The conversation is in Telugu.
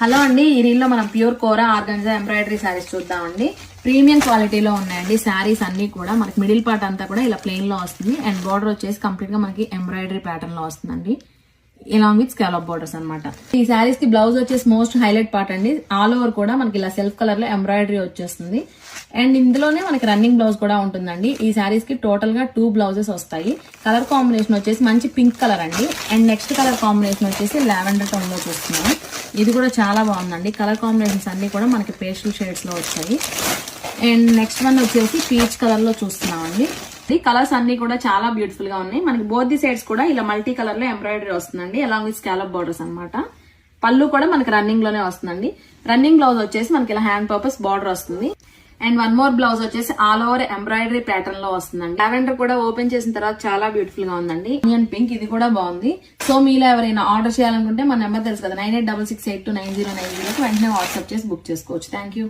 హలో అండి, ఈ రీల్ లో మనం ప్యూర్ కోరా ఆర్గంజా ఎంబ్రాయిడరీ శారీస్ చూద్దామండి. ప్రీమియం క్వాలిటీలో ఉన్నాయండి శారీస్ అన్ని కూడా. మనకి మిడిల్ పార్ట్ అంతా కూడా ఇలా ప్లెయిన్ లో వస్తుంది అండ్ బార్డర్ వచ్చేసి కంప్లీట్ గా మనకి ఎంబ్రాయిడరీ ప్యాటర్న్ లో వస్తుందండి, ఇలాంగ్ విత్ స్కాలప్ బోర్డర్స్ అనమాట. ఈ శారీస్ కి బ్లౌజ్ వచ్చేసి మోస్ట్ హైలైట్ పార్ట్ అండి. ఆల్ ఓవర్ కూడా మనకి ఇలా సెల్ఫ్ కలర్ లో ఎంబ్రాయిడరీ వచ్చేస్తుంది అండ్ ఇందులోనే మనకి రన్నింగ్ బ్లౌజ్ కూడా ఉంటుందండి. ఈ శారీస్ కి టోటల్ గా 2 బ్లౌజెస్ వస్తాయి. కలర్ కాంబినేషన్ వచ్చేసి మంచి పింక్ కలర్ అండి అండ్ నెక్స్ట్ కలర్ కాంబినేషన్ వచ్చేసి లావెండర్ టోన్ లో చూస్తున్నాము. ఇది కూడా చాలా బాగుందండి. కలర్ కాంబినేషన్స్ అన్ని కూడా మనకి పేస్టల్ షేడ్స్ లో వచ్చాయి అండ్ నెక్స్ట్ వన్ వచ్చేసి పీచ్ కలర్ లో చూస్తున్నామండి. ఈ కలర్స్ అన్ని కూడా చాలా బ్యూటిఫుల్ గా ఉన్నాయి. మనకి బోత్ ది సైడ్స్ కూడా ఇలా మల్టీ కలర్ లో ఎంబ్రాయిడరీ వస్తుందండి, అలాంగ్ విత్ స్కాలప్ బోర్డర్స్ అనమాట. పళ్ళు కూడా మనకి రన్నింగ్ లోనే వస్తుందండి. రన్నింగ్ బ్లౌజ్ వచ్చేసి మనకి ఇలా హ్యాండ్ పర్పస్ బార్డర్ వస్తుంది అండ్ వన్ మోర్ బ్లౌజ్ వచ్చేసి ఆల్ ఓవర్ ఎంబ్రాయిడరీ ప్యాటర్న్ లో వస్తుందండి. లావెండర్ కూడా ఓపెన్ చేసిన తర్వాత చాలా బ్యూటిఫుల్ గా ఉందండి. ఆనియన్ పింక్ ఇది కూడా బాగుంది. సో మీలో ఎవరైనా ఆర్డర్ చేయాలనుకుంటే మన నెంబర్ తెలుసు కదా, 9866829090 వెంటనే వాట్సాప్ చేసి బుక్ చేసుకోవచ్చు. Thank you.